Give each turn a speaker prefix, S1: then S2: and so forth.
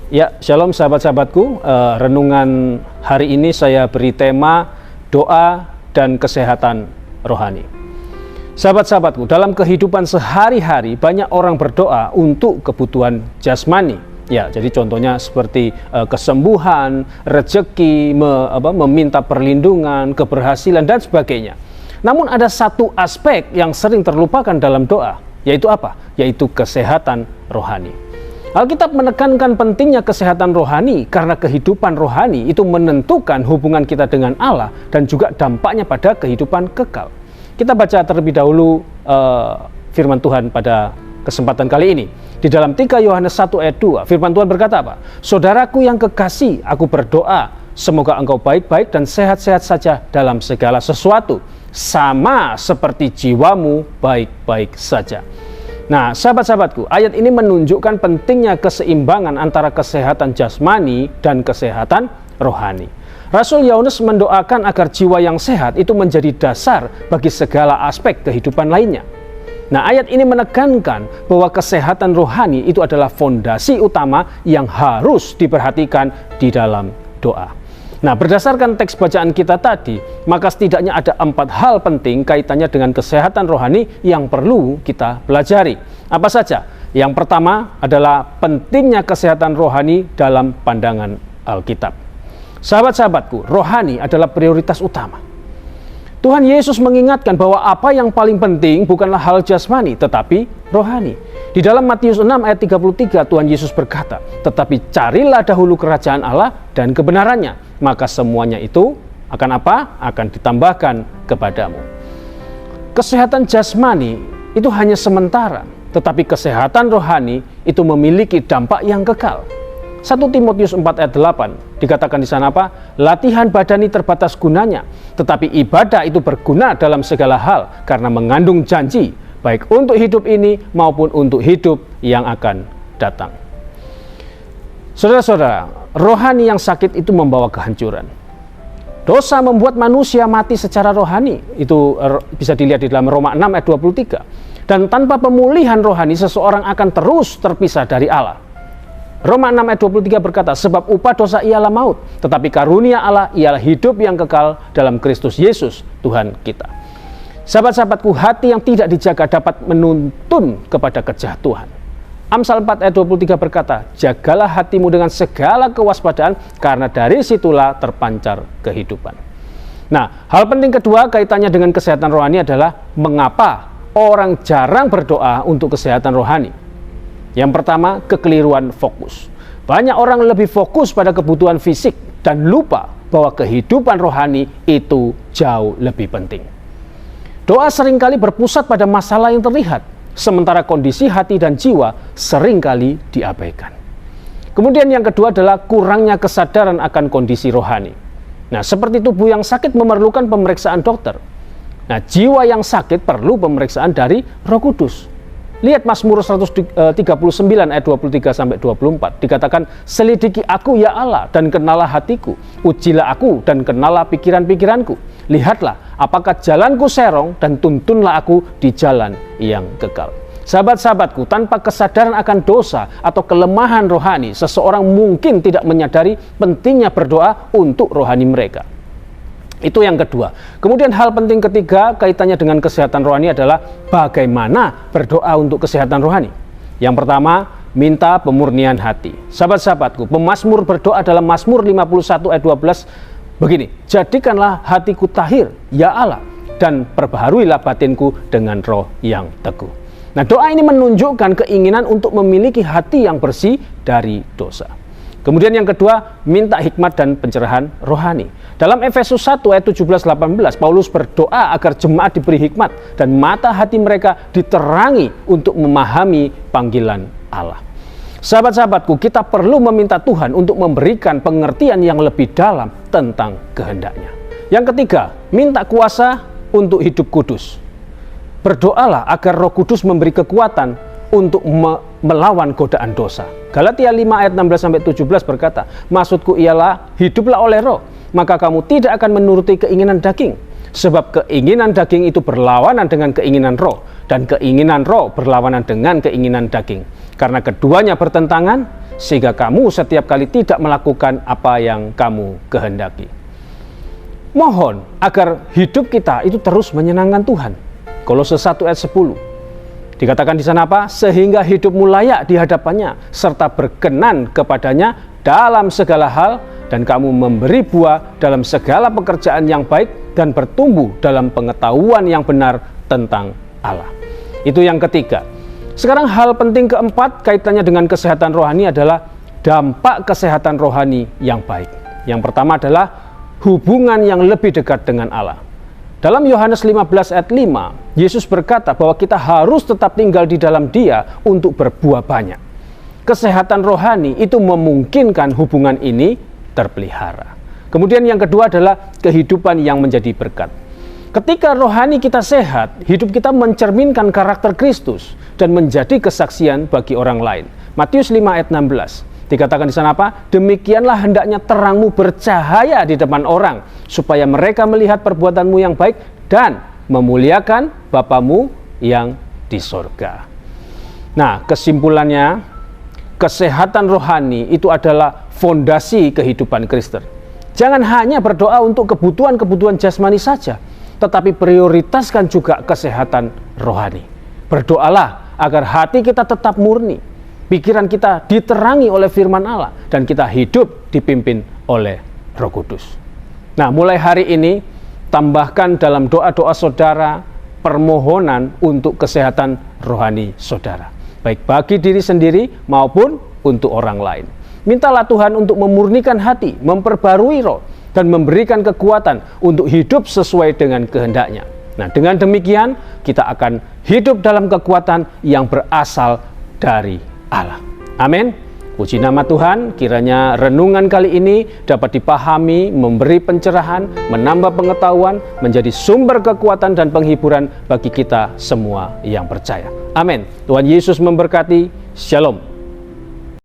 S1: Ya, shalom sahabat-sahabatku. Renungan hari ini saya beri tema doa dan kesehatan rohani. Sahabat-sahabatku, dalam kehidupan sehari-hari banyak orang berdoa untuk kebutuhan jasmani. Ya, jadi contohnya seperti kesembuhan, rezeki, meminta perlindungan, keberhasilan dan sebagainya. Namun ada satu aspek yang sering terlupakan dalam doa, yaitu apa? Yaitu kesehatan rohani. Alkitab menekankan pentingnya kesehatan rohani karena kehidupan rohani itu menentukan hubungan kita dengan Allah dan juga dampaknya pada kehidupan kekal. Kita baca terlebih dahulu firman Tuhan pada kesempatan kali ini. Di dalam 3 Yohanes 1 ayat 2, firman Tuhan berkata apa? Saudaraku yang kekasih, aku berdoa semoga engkau baik-baik dan sehat-sehat saja dalam segala sesuatu, sama seperti jiwamu baik-baik saja. Nah, sahabat-sahabatku, ayat ini menunjukkan pentingnya keseimbangan antara kesehatan jasmani dan kesehatan rohani. Rasul Yohanes mendoakan agar jiwa yang sehat itu menjadi dasar bagi segala aspek kehidupan lainnya. Nah, ayat ini menekankan bahwa kesehatan rohani itu adalah fondasi utama yang harus diperhatikan di dalam doa. Nah, berdasarkan teks bacaan kita tadi, maka setidaknya ada 4 hal penting kaitannya dengan kesehatan rohani yang perlu kita pelajari. Apa saja? Yang pertama adalah pentingnya kesehatan rohani dalam pandangan Alkitab. Sahabat-sahabatku, rohani adalah prioritas utama. Tuhan Yesus mengingatkan bahwa apa yang paling penting bukanlah hal jasmani, tetapi rohani. Di dalam Matius 6 ayat 33, Tuhan Yesus berkata, "Tetapi carilah dahulu kerajaan Allah dan kebenarannya, maka semuanya itu akan apa? Akan ditambahkan kepadamu." Kesehatan jasmani itu hanya sementara, tetapi kesehatan rohani itu memiliki dampak yang kekal. 1 Timotius 4 ayat 8 dikatakan di sana apa? Latihan badani terbatas gunanya, tetapi ibadah itu berguna dalam segala hal karena mengandung janji, baik untuk hidup ini maupun untuk hidup yang akan datang. Saudara-saudara, rohani yang sakit itu membawa kehancuran. Dosa membuat manusia mati secara rohani. Itu bisa dilihat di dalam Roma 6 ayat 23. Dan tanpa pemulihan rohani, seseorang akan terus terpisah dari Allah. Roma 6 ayat 23 berkata, sebab upah dosa ialah maut, tetapi karunia Allah ialah hidup yang kekal dalam Kristus Yesus Tuhan kita. Sahabat-sahabatku, hati yang tidak dijaga dapat menuntun kepada kejatuhan. Amsal 4 ayat 23 berkata, jagalah hatimu dengan segala kewaspadaan, karena dari situlah terpancar kehidupan. Nah, hal penting kedua kaitannya dengan kesehatan rohani adalah mengapa orang jarang berdoa untuk kesehatan rohani. Yang pertama, kekeliruan fokus. Banyak orang lebih fokus pada kebutuhan fisik dan lupa bahwa kehidupan rohani itu jauh lebih penting. Doa seringkali berpusat pada masalah yang terlihat, sementara kondisi hati dan jiwa seringkali diabaikan. Kemudian yang kedua adalah kurangnya kesadaran akan kondisi rohani. Nah, seperti tubuh yang sakit memerlukan pemeriksaan dokter. Nah, jiwa yang sakit perlu pemeriksaan dari Roh Kudus. Lihat Mazmur 139 ayat 23-24. Dikatakan, selidiki aku ya Allah dan kenalah hatiku. Ujilah aku dan kenalah pikiran-pikiranku. Lihatlah apakah jalanku serong dan tuntunlah aku di jalan yang kekal. Sahabat-sahabatku, tanpa kesadaran akan dosa atau kelemahan rohani, seseorang mungkin tidak menyadari pentingnya berdoa untuk rohani mereka. Itu yang kedua. Kemudian hal penting ketiga kaitannya dengan kesehatan rohani adalah bagaimana berdoa untuk kesehatan rohani. Yang pertama, minta pemurnian hati. Sahabat-sahabatku, pemazmur berdoa dalam Mazmur 51 ayat 12 begini, jadikanlah hatiku tahir, ya Allah, dan perbaharuilah batinku dengan roh yang teguh. Nah, doa ini menunjukkan keinginan untuk memiliki hati yang bersih dari dosa. Kemudian yang kedua, minta hikmat dan pencerahan rohani. Dalam Efesus 1 ayat 17-18, Paulus berdoa agar jemaat diberi hikmat dan mata hati mereka diterangi untuk memahami panggilan Allah. Sahabat-sahabatku, kita perlu meminta Tuhan untuk memberikan pengertian yang lebih dalam tentang kehendaknya. Yang ketiga, minta kuasa untuk hidup kudus. Berdoalah agar Roh Kudus memberi kekuatan untuk melawan godaan dosa. Galatia 5 ayat 16-17 berkata, maksudku ialah hiduplah oleh roh, maka kamu tidak akan menuruti keinginan daging. Sebab keinginan daging itu berlawanan dengan keinginan roh, dan keinginan roh berlawanan dengan keinginan daging. Karena keduanya bertentangan, sehingga kamu setiap kali tidak melakukan apa yang kamu kehendaki. Mohon agar hidup kita itu terus menyenangkan Tuhan. Kolose 1 ayat 10. Dikatakan di sana apa? Sehingga hidupmu layak di hadapannya, serta berkenan kepadanya dalam segala hal, dan kamu memberi buah dalam segala pekerjaan yang baik dan bertumbuh dalam pengetahuan yang benar tentang Allah. Itu yang ketiga. Sekarang hal penting keempat kaitannya dengan kesehatan rohani adalah dampak kesehatan rohani yang baik. Yang pertama adalah hubungan yang lebih dekat dengan Allah. Dalam Yohanes 15 ayat 5, Yesus berkata bahwa kita harus tetap tinggal di dalam Dia untuk berbuah banyak. Kesehatan rohani itu memungkinkan hubungan ini terpelihara. Kemudian yang kedua adalah kehidupan yang menjadi berkat. Ketika rohani kita sehat, hidup kita mencerminkan karakter Kristus dan menjadi kesaksian bagi orang lain. Matius 5 ayat 16. Dikatakan di sana apa? Demikianlah hendaknya terangmu bercahaya di depan orang, supaya mereka melihat perbuatanmu yang baik dan memuliakan Bapamu yang di sorga. Nah, kesimpulannya, kesehatan rohani itu adalah fondasi kehidupan Kristen. Jangan hanya berdoa untuk kebutuhan-kebutuhan jasmani saja, tetapi prioritaskan juga kesehatan rohani. Berdoalah agar hati kita tetap murni, pikiran kita diterangi oleh firman Allah, dan kita hidup dipimpin oleh Roh Kudus. Nah, mulai hari ini, tambahkan dalam doa-doa saudara permohonan untuk kesehatan rohani saudara, baik bagi diri sendiri maupun untuk orang lain. Mintalah Tuhan untuk memurnikan hati, memperbarui roh, dan memberikan kekuatan untuk hidup sesuai dengan kehendak-Nya. Nah, dengan demikian kita akan hidup dalam kekuatan yang berasal dari Allah. Amin. Puji nama Tuhan, kiranya renungan kali ini dapat dipahami, memberi pencerahan, menambah pengetahuan, menjadi sumber kekuatan dan penghiburan bagi kita semua yang percaya. Amin. Tuhan Yesus memberkati. Shalom.